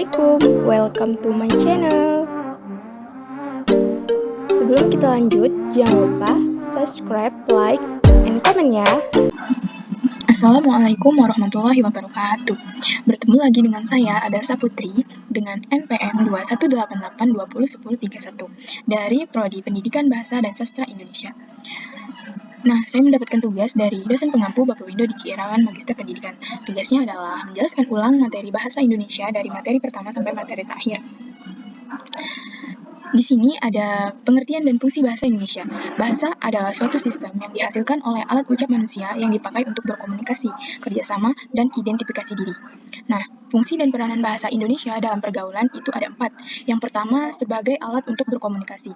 Assalamualaikum, welcome to my channel. Sebelum kita lanjut, jangan lupa subscribe, like, and comment ya. Assalamualaikum warahmatullahi wabarakatuh. Bertemu lagi dengan saya, Adasa Putri, dengan NPM 2188201031 dari Prodi Pendidikan Bahasa dan Sastra Indonesia. Nah, saya mendapatkan tugas dari dosen pengampu Bapak Windo Diki Irawan Magister Pendidikan. Tugasnya adalah menjelaskan ulang materi bahasa Indonesia dari materi pertama sampai materi terakhir. Di sini ada pengertian dan fungsi bahasa Indonesia. Bahasa adalah suatu sistem yang dihasilkan oleh alat ucap manusia yang dipakai untuk berkomunikasi, kerjasama, dan identifikasi diri. Nah, fungsi dan peranan bahasa Indonesia dalam pergaulan itu ada 4. Yang pertama, sebagai alat untuk berkomunikasi.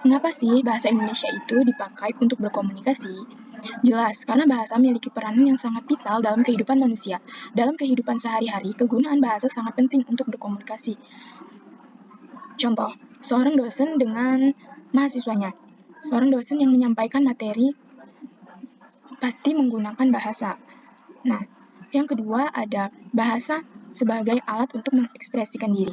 Mengapa sih bahasa Indonesia itu dipakai untuk berkomunikasi? Jelas, karena bahasa memiliki peranan yang sangat vital dalam kehidupan manusia. Dalam kehidupan sehari-hari, kegunaan bahasa sangat penting untuk berkomunikasi. Contoh, seorang dosen dengan mahasiswanya. Seorang dosen yang menyampaikan materi pasti menggunakan bahasa. Nah, yang kedua ada bahasa sebagai alat untuk mengekspresikan diri.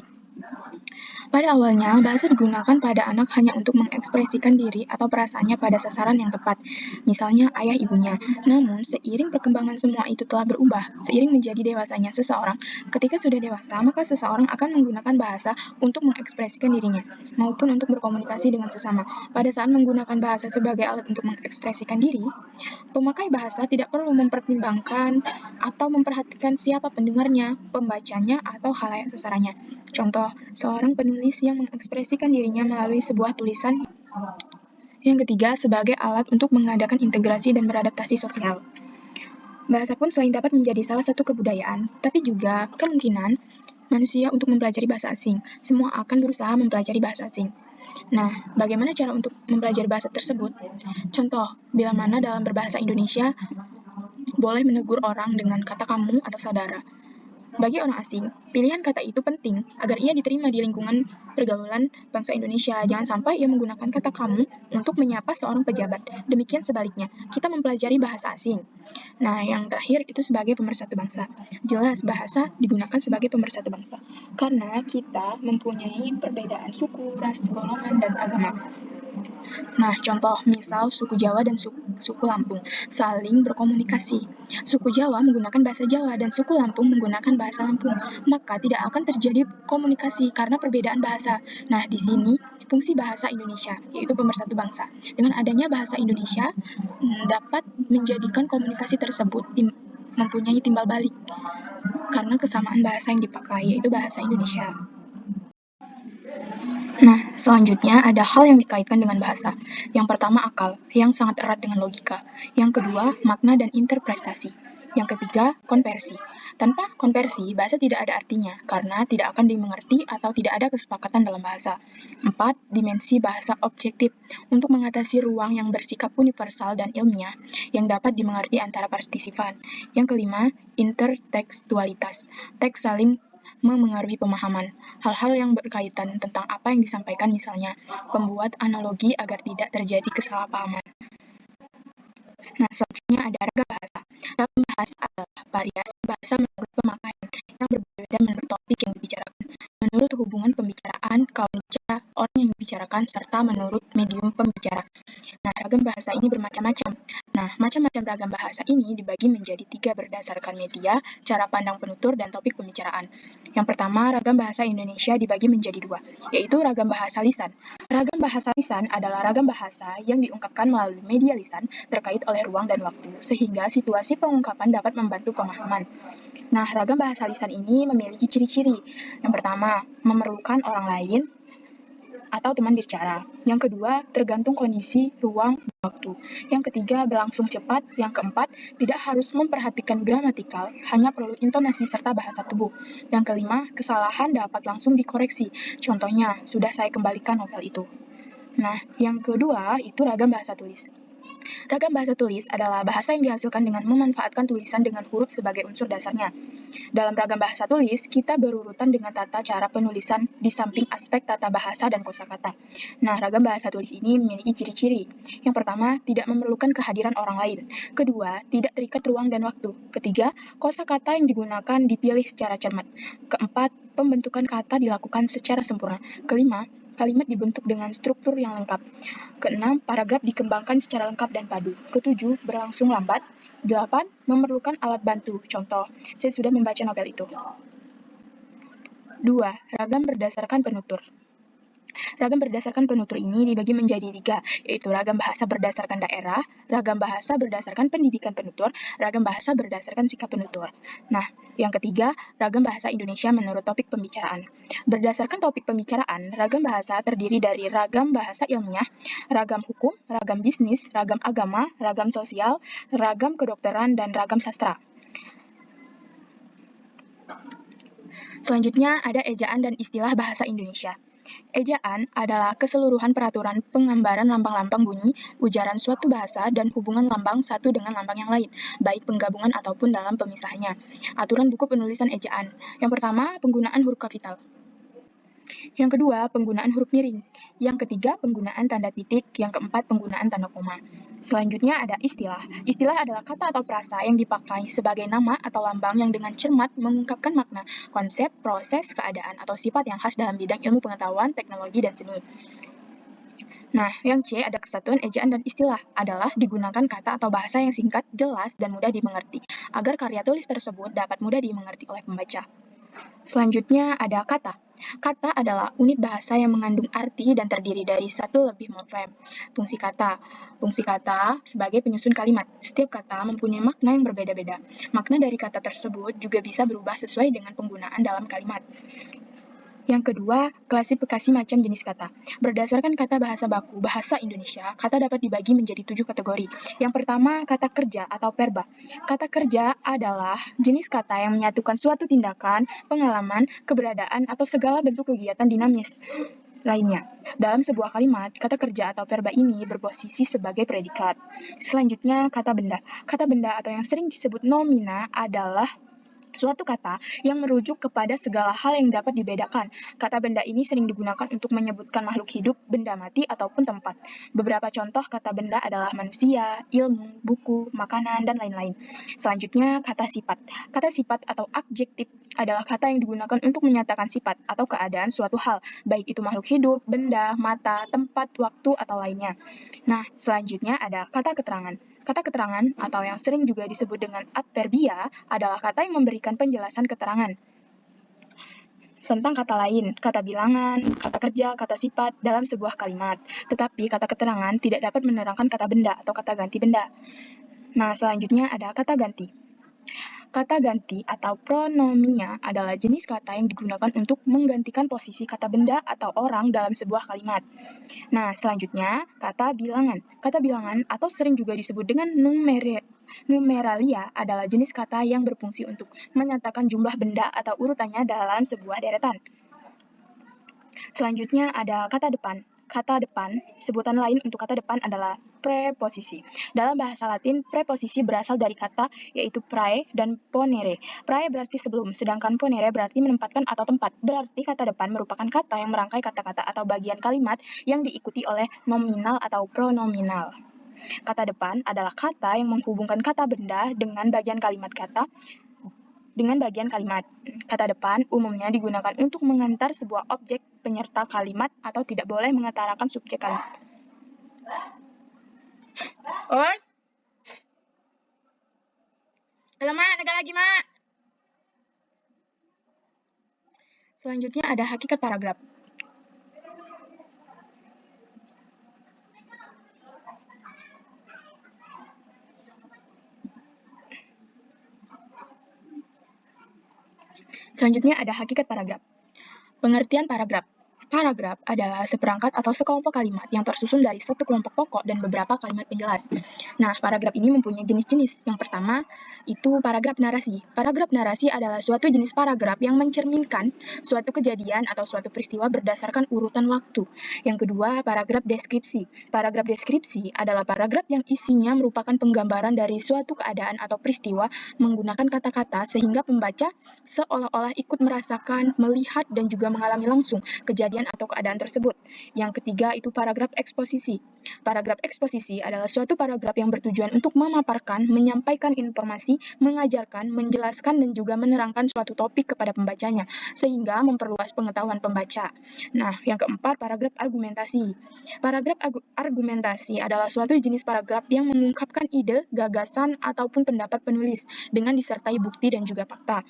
Pada awalnya, bahasa digunakan pada anak hanya untuk mengekspresikan diri atau perasaannya pada sasaran yang tepat, misalnya ayah ibunya. Namun, seiring perkembangan semua itu telah berubah, seiring menjadi dewasanya seseorang, ketika sudah dewasa, maka seseorang akan menggunakan bahasa untuk mengekspresikan dirinya, maupun untuk berkomunikasi dengan sesama. Pada saat menggunakan bahasa sebagai alat untuk mengekspresikan diri, pemakai bahasa tidak perlu mempertimbangkan atau memperhatikan siapa pendengarnya, pembacanya, atau khalayak sasarannya. Contoh, seorang penulis yang mengekspresikan dirinya melalui sebuah tulisan. Yang ketiga, sebagai alat untuk mengadakan integrasi dan beradaptasi sosial. Bahasa pun selain dapat menjadi salah satu kebudayaan, tapi juga kemungkinan manusia untuk mempelajari bahasa asing. Semua akan berusaha mempelajari bahasa asing. Nah, bagaimana cara untuk mempelajari bahasa tersebut? Contoh, bila mana dalam berbahasa Indonesia boleh menegur orang dengan kata kamu atau saudara. Bagi orang asing, pilihan kata itu penting agar ia diterima di lingkungan pergaulan bangsa Indonesia. Jangan sampai ia menggunakan kata kamu untuk menyapa seorang pejabat. Demikian sebaliknya, kita mempelajari bahasa asing. Nah, yang terakhir itu sebagai pemersatu bangsa. Jelas bahasa digunakan sebagai pemersatu bangsa karena kita mempunyai perbedaan suku, ras, golongan, dan agama. Nah, contoh misal suku Jawa dan suku Lampung saling berkomunikasi. Suku Jawa menggunakan bahasa Jawa dan suku Lampung menggunakan bahasa Lampung. Maka tidak akan terjadi komunikasi karena perbedaan bahasa. Nah, di sini fungsi bahasa Indonesia, yaitu pemersatu bangsa. Dengan adanya bahasa Indonesia dapat menjadikan komunikasi tersebut mempunyai timbal balik karena kesamaan bahasa yang dipakai, yaitu bahasa Indonesia. Nah, selanjutnya ada hal yang dikaitkan dengan bahasa. Yang pertama akal, yang sangat erat dengan logika. Yang kedua, makna dan interpretasi. Yang ketiga, konversi. Tanpa konversi, bahasa tidak ada artinya, karena tidak akan dimengerti atau tidak ada kesepakatan dalam bahasa. 4. Dimensi bahasa objektif, untuk mengatasi ruang yang bersikap universal dan ilmiah, yang dapat dimengerti antara partisipan. Yang kelima, intertekstualitas. Teks saling memengaruhi pemahaman. Hal-hal yang berkaitan tentang apa yang disampaikan, misalnya pembuat analogi agar tidak terjadi kesalahpahaman. Nah, selanjutnya ada ragam bahasa. Ragam bahasa adalah variasi bahasa menurut pemakaian yang berbeda menurut topik yang dibicarakan, menurut hubungan pembicaraan, kawan bicara, orang yang dibicarakan, serta menurut medium pembicara. Nah, ragam bahasa ini bermacam-macam. Nah, macam-macam ragam bahasa ini dibagi menjadi 3 berdasarkan media, cara pandang penutur, dan topik pembicaraan. Yang pertama, ragam bahasa Indonesia dibagi menjadi 2, yaitu ragam bahasa lisan. Ragam bahasa lisan adalah ragam bahasa yang diungkapkan melalui media lisan terkait oleh ruang dan waktu, sehingga situasi pengungkapan dapat membantu pemahaman. Nah, ragam bahasa lisan ini memiliki ciri-ciri. Yang pertama, memerlukan orang lain atau teman bicara. Yang kedua, tergantung kondisi, ruang, dan waktu. Yang ketiga, berlangsung cepat. Yang keempat, tidak harus memperhatikan gramatikal, hanya perlu intonasi serta bahasa tubuh. Yang kelima, kesalahan dapat langsung dikoreksi. Contohnya, sudah saya kembalikan novel itu. Nah, yang kedua, itu ragam bahasa tulis. Ragam bahasa tulis adalah bahasa yang dihasilkan dengan memanfaatkan tulisan dengan huruf sebagai unsur dasarnya. Dalam ragam bahasa tulis, kita berurutan dengan tata cara penulisan di samping aspek tata bahasa dan kosakata. Nah, ragam bahasa tulis ini memiliki ciri-ciri. Yang pertama, tidak memerlukan kehadiran orang lain. Kedua, tidak terikat ruang dan waktu. Ketiga, kosakata yang digunakan dipilih secara cermat. Keempat, pembentukan kata dilakukan secara sempurna. Kelima, kalimat dibentuk dengan struktur yang lengkap. Keenam, paragraf dikembangkan secara lengkap dan padu. Ketujuh, berlangsung lambat. Delapan, memerlukan alat bantu. Contoh, saya sudah membaca novel itu. 2. Ragam berdasarkan penutur. Ragam berdasarkan penutur ini dibagi menjadi 3, yaitu ragam bahasa berdasarkan daerah, ragam bahasa berdasarkan pendidikan penutur, ragam bahasa berdasarkan sikap penutur. Nah, yang ketiga, ragam bahasa Indonesia menurut topik pembicaraan. Berdasarkan topik pembicaraan, ragam bahasa terdiri dari ragam bahasa ilmiah, ragam hukum, ragam bisnis, ragam agama, ragam sosial, ragam kedokteran, dan ragam sastra. Selanjutnya ada ejaan dan istilah bahasa Indonesia. Ejaan adalah keseluruhan peraturan penggambaran lambang-lambang bunyi, ujaran suatu bahasa, dan hubungan lambang satu dengan lambang yang lain, baik penggabungan ataupun dalam pemisahnya. Aturan buku penulisan ejaan. Yang pertama, penggunaan huruf kapital. Yang kedua, penggunaan huruf miring. Yang ketiga, penggunaan tanda titik. Yang keempat, penggunaan tanda koma. Selanjutnya ada istilah. Istilah adalah kata atau frasa yang dipakai sebagai nama atau lambang yang dengan cermat mengungkapkan makna, konsep, proses, keadaan, atau sifat yang khas dalam bidang ilmu pengetahuan, teknologi, dan seni. Nah, yang C ada kesatuan ejaan dan istilah adalah digunakan kata atau bahasa yang singkat, jelas, dan mudah dimengerti, agar karya tulis tersebut dapat mudah dimengerti oleh pembaca. Selanjutnya ada kata. Kata adalah unit bahasa yang mengandung arti dan terdiri dari satu lebih morfem. Fungsi kata. Fungsi kata sebagai penyusun kalimat. Setiap kata mempunyai makna yang berbeda-beda. Makna dari kata tersebut juga bisa berubah sesuai dengan penggunaan dalam kalimat. Yang kedua, klasifikasi macam jenis kata. Berdasarkan kata bahasa baku bahasa Indonesia, kata dapat dibagi menjadi 7 kategori. Yang pertama, kata kerja atau verba. Kata kerja adalah jenis kata yang menyatukan suatu tindakan, pengalaman, keberadaan, atau segala bentuk kegiatan dinamis lainnya. Dalam sebuah kalimat, kata kerja atau verba ini berposisi sebagai predikat. Selanjutnya, kata benda. Kata benda atau yang sering disebut nomina adalah suatu kata yang merujuk kepada segala hal yang dapat dibedakan. Kata benda ini sering digunakan untuk menyebutkan makhluk hidup, benda mati, ataupun tempat. Beberapa contoh kata benda adalah manusia, ilmu, buku, makanan, dan lain-lain. Selanjutnya, kata sifat. Kata sifat atau adjektif adalah kata yang digunakan untuk menyatakan sifat atau keadaan suatu hal, baik itu makhluk hidup, benda, mata, tempat, waktu, atau lainnya. Nah, selanjutnya ada kata keterangan. Kata keterangan, atau yang sering juga disebut dengan adverbia, adalah kata yang memberikan penjelasan keterangan tentang kata lain, kata bilangan, kata kerja, kata sifat dalam sebuah kalimat. Tetapi kata keterangan tidak dapat menerangkan kata benda atau kata ganti benda. Nah, selanjutnya ada kata ganti. Kata ganti atau pronomia adalah jenis kata yang digunakan untuk menggantikan posisi kata benda atau orang dalam sebuah kalimat. Nah, selanjutnya kata bilangan. Kata bilangan atau sering juga disebut dengan numeralia adalah jenis kata yang berfungsi untuk menyatakan jumlah benda atau urutannya dalam sebuah deretan. Selanjutnya ada kata depan. Kata depan, sebutan lain untuk kata depan adalah preposisi. Dalam bahasa Latin, preposisi berasal dari kata yaitu prae dan ponere. Prae berarti sebelum, sedangkan ponere berarti menempatkan atau tempat. Berarti kata depan merupakan kata yang merangkai kata-kata atau bagian kalimat yang diikuti oleh nominal atau pronominal. Kata depan adalah kata yang menghubungkan kata benda dengan bagian kalimat kata dengan bagian kalimat. Kata depan umumnya digunakan untuk mengantar sebuah objek penyerta kalimat atau tidak boleh mengutarakan subjek kalimat. Oi. Halo, Mak, negak lagi, Mak. Selanjutnya ada hakikat paragraf. Selanjutnya ada hakikat paragraf. Pengertian paragraf. Paragraf adalah seperangkat atau sekelompok kalimat yang tersusun dari satu kelompok pokok dan beberapa kalimat penjelas. Nah, paragraf ini mempunyai jenis-jenis. Yang pertama, itu paragraf narasi. Paragraf narasi adalah suatu jenis paragraf yang mencerminkan suatu kejadian atau suatu peristiwa berdasarkan urutan waktu. Yang kedua, paragraf deskripsi. Paragraf deskripsi adalah paragraf yang isinya merupakan penggambaran dari suatu keadaan atau peristiwa menggunakan kata-kata sehingga pembaca seolah-olah ikut merasakan, melihat, dan juga mengalami langsung kejadian kejadian atau keadaan tersebut. Yang ketiga itu paragraf eksposisi. Paragraf eksposisi adalah suatu paragraf yang bertujuan untuk memaparkan, menyampaikan informasi, mengajarkan, menjelaskan, dan juga menerangkan suatu topik kepada pembacanya, sehingga memperluas pengetahuan pembaca. Nah, yang keempat, paragraf argumentasi. Paragraf argumentasi adalah suatu jenis paragraf yang mengungkapkan ide, gagasan, ataupun pendapat penulis dengan disertai bukti dan juga fakta.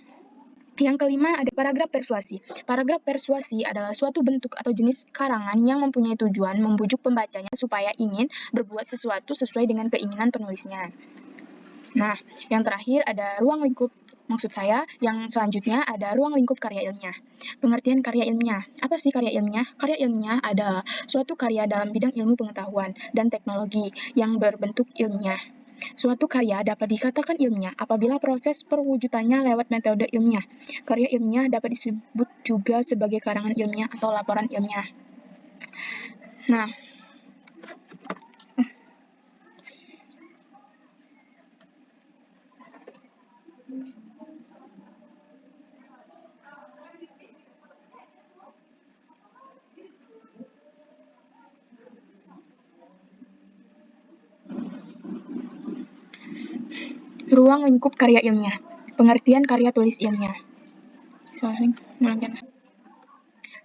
Yang kelima ada paragraf persuasi. Paragraf persuasi adalah suatu bentuk atau jenis karangan yang mempunyai tujuan membujuk pembacanya supaya ingin berbuat sesuatu sesuai dengan keinginan penulisnya. Nah, yang terakhir ada ruang lingkup. Maksud saya, yang selanjutnya ada ruang lingkup karya ilmiah. Pengertian karya ilmiah. Apa sih karya ilmiah? Karya ilmiah adalah suatu karya dalam bidang ilmu pengetahuan dan teknologi yang berbentuk ilmiah. Suatu karya dapat dikatakan ilmiah apabila proses perwujudannya lewat metode ilmiah. Karya ilmiah dapat disebut juga sebagai karangan ilmiah atau laporan ilmiah. Nah, ruang lingkup karya ilmiah. Pengertian karya tulis ilmiah.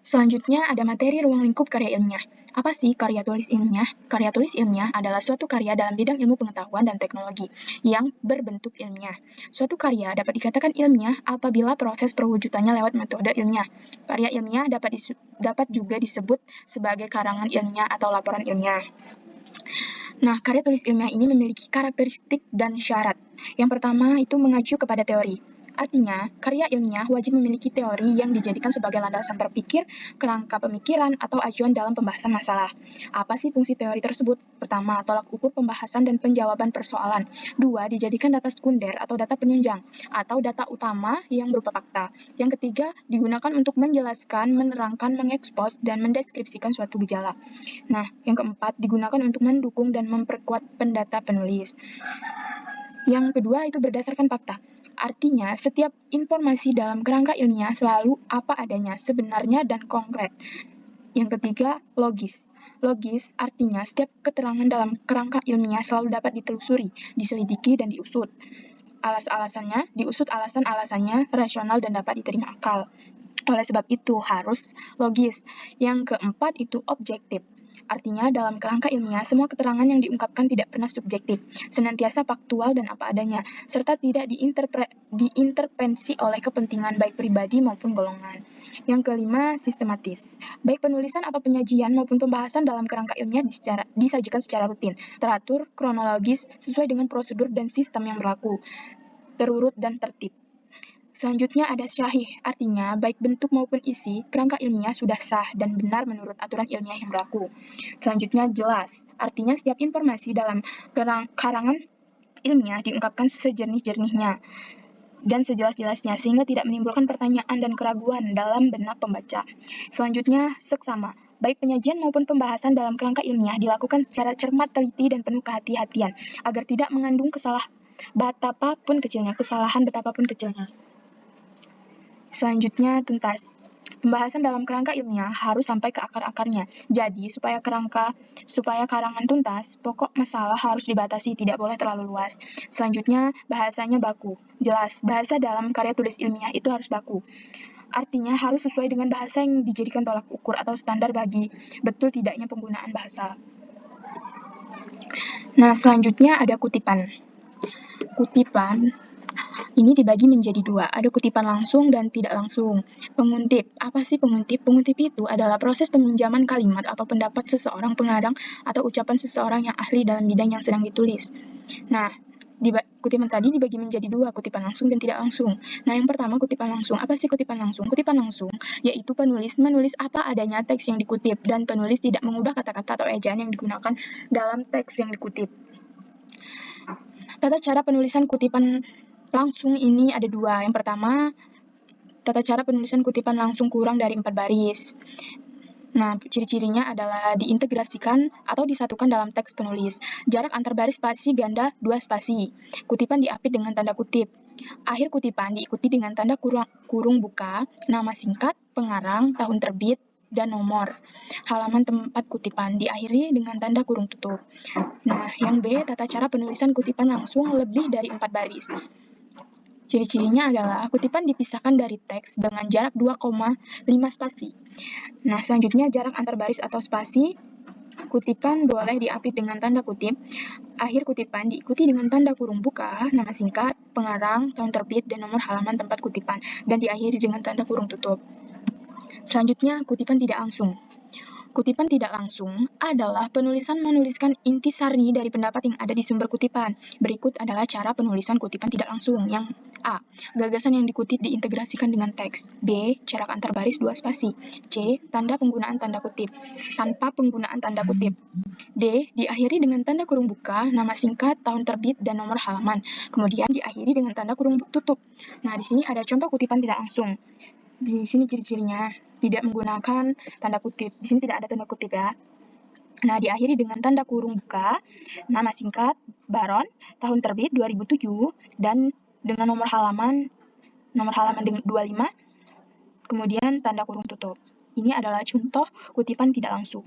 Selanjutnya ada materi ruang lingkup karya ilmiah. Apa sih karya tulis ilmiah? Karya tulis ilmiah adalah suatu karya dalam bidang ilmu pengetahuan dan teknologi yang berbentuk ilmiah. Suatu karya dapat dikatakan ilmiah apabila proses perwujudannya lewat metode ilmiah. Karya ilmiah dapat juga disebut sebagai karangan ilmiah atau laporan ilmiah. Nah, karya tulis ilmiah ini memiliki karakteristik dan syarat. Yang pertama itu mengacu kepada teori. Artinya, karya ilmiah wajib memiliki teori yang dijadikan sebagai landasan berpikir, kerangka pemikiran, atau acuan dalam pembahasan masalah. Apa sih fungsi teori tersebut? Pertama, tolak ukur pembahasan dan penjawaban persoalan. Dua, dijadikan data sekunder atau data penunjang, atau data utama yang berupa fakta. Yang ketiga, digunakan untuk menjelaskan, menerangkan, mengekspos, dan mendeskripsikan suatu gejala. Nah, yang keempat, digunakan untuk mendukung dan memperkuat pendata penulis. Yang kedua itu berdasarkan fakta. Artinya, setiap informasi dalam kerangka ilmiah selalu apa adanya, sebenarnya dan konkret. Yang ketiga, logis. Logis artinya setiap keterangan dalam kerangka ilmiah selalu dapat ditelusuri, diselidiki, dan diusut. Diusut alasan-alasannya rasional dan dapat diterima akal. Oleh sebab itu harus logis. Yang keempat itu objektif. Artinya dalam kerangka ilmiah semua keterangan yang diungkapkan tidak pernah subjektif, senantiasa faktual dan apa adanya, serta tidak diintervensi oleh kepentingan baik pribadi maupun golongan. Yang kelima, sistematis. Baik penulisan atau penyajian maupun pembahasan dalam kerangka ilmiah disajikan secara rutin, teratur, kronologis, sesuai dengan prosedur dan sistem yang berlaku, terurut dan tertib. Selanjutnya ada syahih, artinya baik bentuk maupun isi, kerangka ilmiah sudah sah dan benar menurut aturan ilmiah yang berlaku. Selanjutnya jelas, artinya setiap informasi dalam karangan ilmiah diungkapkan sejernih-jernihnya dan sejelas-jelasnya sehingga tidak menimbulkan pertanyaan dan keraguan dalam benak pembaca. Selanjutnya seksama, baik penyajian maupun pembahasan dalam kerangka ilmiah dilakukan secara cermat, teliti, dan penuh kehati-hatian agar tidak mengandung kesalahan betapapun kecilnya. Selanjutnya, tuntas. Pembahasan dalam kerangka ilmiah harus sampai ke akar-akarnya. Jadi, supaya karangan tuntas, pokok masalah harus dibatasi, tidak boleh terlalu luas. Selanjutnya, bahasanya baku. Jelas, bahasa dalam karya tulis ilmiah itu harus baku. Artinya harus sesuai dengan bahasa yang dijadikan tolak ukur atau standar bagi betul tidaknya penggunaan bahasa. Nah, selanjutnya ada kutipan. Kutipan ini dibagi menjadi dua, ada kutipan langsung dan tidak langsung. Penguntip, apa sih penguntip? Penguntip itu adalah proses peminjaman kalimat atau pendapat seseorang pengarang atau ucapan seseorang yang ahli dalam bidang yang sedang ditulis. Nah, kutipan tadi dibagi menjadi dua, kutipan langsung dan tidak langsung. Nah, yang pertama kutipan langsung. Apa sih kutipan langsung? Kutipan langsung yaitu penulis menulis apa adanya teks yang dikutip dan penulis tidak mengubah kata-kata atau ejaan yang digunakan dalam teks yang dikutip. Tata cara penulisan kutipan langsung ini ada dua. Yang pertama, tata cara penulisan kutipan langsung kurang dari 4 baris. Nah, ciri-cirinya adalah diintegrasikan atau disatukan dalam teks penulis. Jarak antar baris spasi ganda 2 spasi. Kutipan diapit dengan tanda kutip. Akhir kutipan diikuti dengan tanda kurung buka, nama singkat, pengarang, tahun terbit, dan nomor halaman tempat kutipan, diakhiri dengan tanda kurung tutup. Nah, yang B, tata cara penulisan kutipan langsung lebih dari 4 baris. Ciri-cirinya adalah kutipan dipisahkan dari teks dengan jarak 2,5 spasi. Nah, selanjutnya jarak antar baris atau spasi. Kutipan boleh diapit dengan tanda kutip. Akhir kutipan diikuti dengan tanda kurung buka, nama singkat, pengarang, tahun terbit, dan nomor halaman tempat kutipan, dan diakhiri dengan tanda kurung tutup. Selanjutnya, kutipan tidak langsung. Kutipan tidak langsung adalah penulisan menuliskan intisari dari pendapat yang ada di sumber kutipan. Berikut adalah cara penulisan kutipan tidak langsung. Yang A. Gagasan yang dikutip diintegrasikan dengan teks. B. Jarak antar baris 2 spasi. C. Tanda penggunaan tanda kutip tanpa penggunaan tanda kutip. D. Diakhiri dengan tanda kurung buka, nama singkat, tahun terbit, dan nomor halaman. Kemudian diakhiri dengan tanda kurung tutup. Nah, di sini ada contoh kutipan tidak langsung. Di sini ciri-cirinya tidak menggunakan tanda kutip. Di sini tidak ada tanda kutip ya. Nah, diakhiri dengan tanda kurung buka, nama singkat, Baron, tahun terbit 2007, dan dengan nomor halaman 25, kemudian tanda kurung tutup. Ini adalah contoh kutipan tidak langsung.